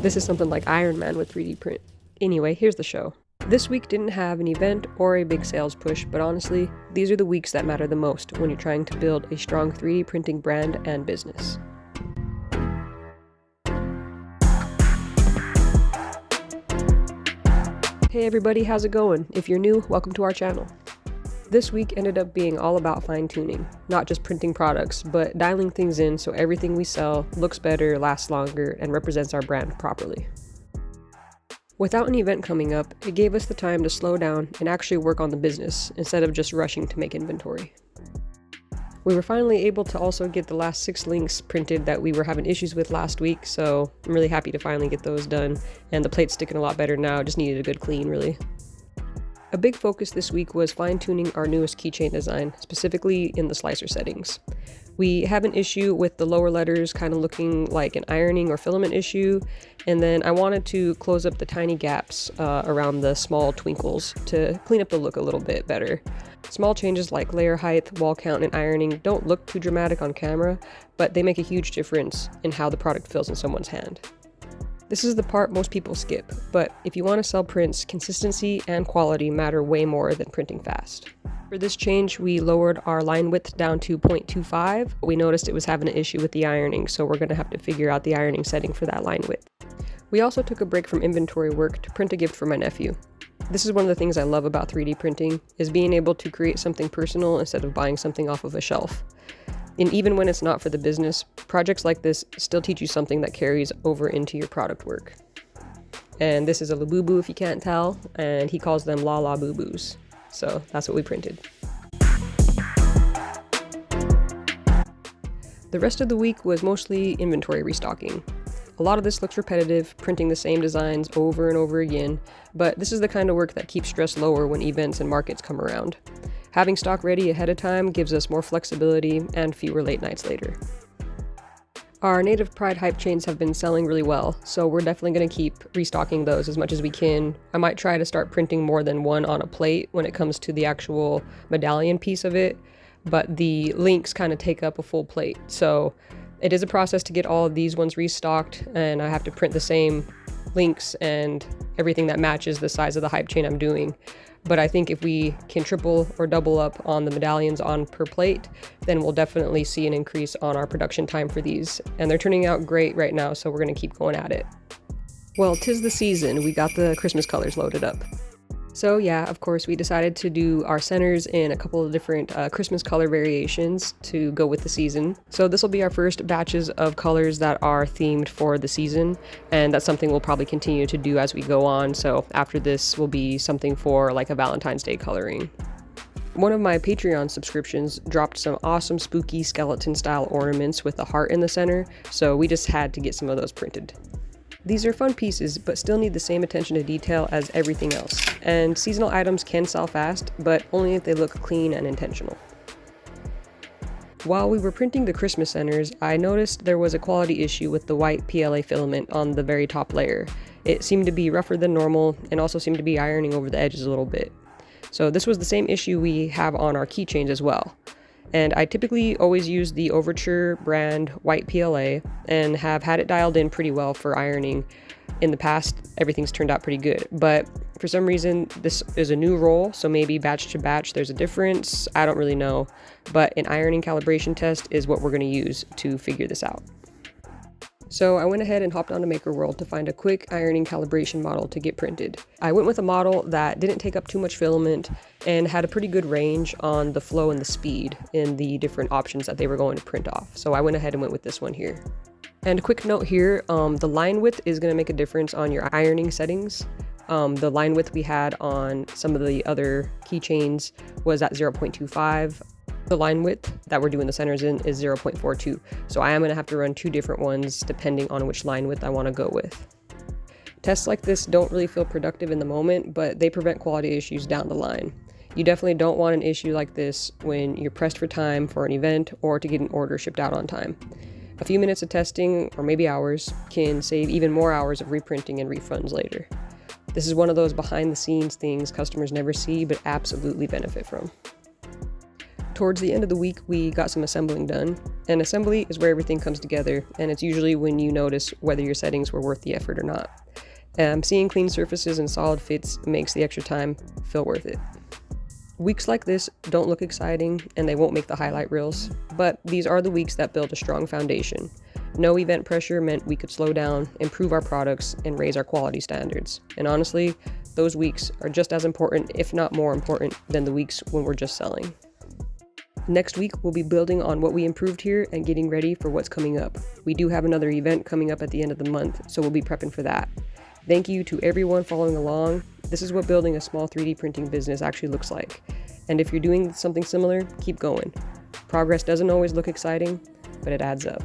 This is something like Iron Man with 3D print. Anyway, here's the show. This week didn't have an event or a big sales push, but honestly, these are the weeks that matter the most when you're trying to build a strong 3D printing brand and business. Hey everybody, how's it going? If you're new, welcome to our channel. This week ended up being all about fine-tuning, not just printing products, but dialing things in so everything we sell looks better, lasts longer, and represents our brand properly. Without an event coming up, it gave us the time to slow down and actually work on the business instead of just rushing to make inventory. We were finally able to also get the last 6 links printed that we were having issues with last week, so I'm really happy to finally get those done, and the plate's sticking a lot better now, just needed a good clean really. A big focus this week was fine-tuning our newest keychain design, specifically in the slicer settings. We have an issue with the lower letters kind of looking like an ironing or filament issue, and then I wanted to close up the tiny gaps around the small twinkles to clean up the look a little bit better. Small changes like layer height, wall count, and ironing don't look too dramatic on camera, but they make a huge difference in how the product feels in someone's hand. This is the part most people skip, but if you want to sell prints, consistency and quality matter way more than printing fast. For this change, we lowered our line width down to 0.25. We noticed it was having an issue with the ironing, so we're going to have to figure out the ironing setting for that line width. We also took a break from inventory work to print a gift for my nephew. This is one of the things I love about 3D printing, is being able to create something personal instead of buying something off of a shelf. And even when it's not for the business, projects like this still teach you something that carries over into your product work. And this is a Labubu if you can't tell, and he calls them La La Boo Boos. So that's what we printed. The rest of the week was mostly inventory restocking. A lot of this looks repetitive, printing the same designs over and over again, but this is the kind of work that keeps stress lower when events and markets come around. Having stock ready ahead of time gives us more flexibility and fewer late nights later. Our Native Pride hype chains have been selling really well, so we're definitely going to keep restocking those as much as we can. I might try to start printing more than one on a plate when it comes to the actual medallion piece of it, but the links kind of take up a full plate, so it is a process to get all of these ones restocked, and I have to print the same links and everything that matches the size of the hype chain I'm doing. But I think if we can triple or double up on the medallions on per plate, then we'll definitely see an increase on our production time for these. And they're turning out great right now, so we're going to keep going at it. Well, 'tis the season. We got the Christmas colors loaded up. So yeah, of course, we decided to do our centers in a couple of different Christmas color variations to go with the season. So this will be our first batches of colors that are themed for the season, and that's something we'll probably continue to do as we go on. So after this will be something for like a Valentine's Day coloring. One of my Patreon subscriptions dropped some awesome spooky skeleton style ornaments with a heart in the center, so we just had to get some of those printed. These are fun pieces, but still need the same attention to detail as everything else, and seasonal items can sell fast, but only if they look clean and intentional. While we were printing the Christmas centers, I noticed there was a quality issue with the white PLA filament on the very top layer. It seemed to be rougher than normal, and also seemed to be ironing over the edges a little bit. So this was the same issue we have on our keychains as well. And I typically always use the Overture brand white PLA and have had it dialed in pretty well for ironing. In the past, everything's turned out pretty good, but for some reason this is a new roll, so maybe batch to batch there's a difference. I don't really know, but an ironing calibration test is what we're going to use to figure this out. So I went ahead and hopped onto Maker World to find a quick ironing calibration model to get printed. I went with a model that didn't take up too much filament and had a pretty good range on the flow and the speed in the different options that they were going to print off. So I went ahead and went with this one here. And a quick note here, the line width is going to make a difference on your ironing settings. The line width we had on some of the other keychains was at 0.25. The line width that we're doing the centers in is 0.42, so I am going to have to run 2 different ones depending on which line width I want to go with. Tests like this don't really feel productive in the moment, but they prevent quality issues down the line. You definitely don't want an issue like this when you're pressed for time for an event or to get an order shipped out on time. A few minutes of testing, or maybe hours, can save even more hours of reprinting and refunds later. This is one of those behind the scenes things customers never see but absolutely benefit from. Towards the end of the week, we got some assembling done, and assembly is where everything comes together, and it's usually when you notice whether your settings were worth the effort or not. Seeing clean surfaces and solid fits makes the extra time feel worth it. Weeks like this don't look exciting, and they won't make the highlight reels, but these are the weeks that build a strong foundation. No event pressure meant we could slow down, improve our products, and raise our quality standards. And honestly, those weeks are just as important, if not more important, than the weeks when we're just selling. Next week, we'll be building on what we improved here and getting ready for what's coming up. We do have another event coming up at the end of the month, so we'll be prepping for that. Thank you to everyone following along. This is what building a small 3D printing business actually looks like. And if you're doing something similar, keep going. Progress doesn't always look exciting, but it adds up.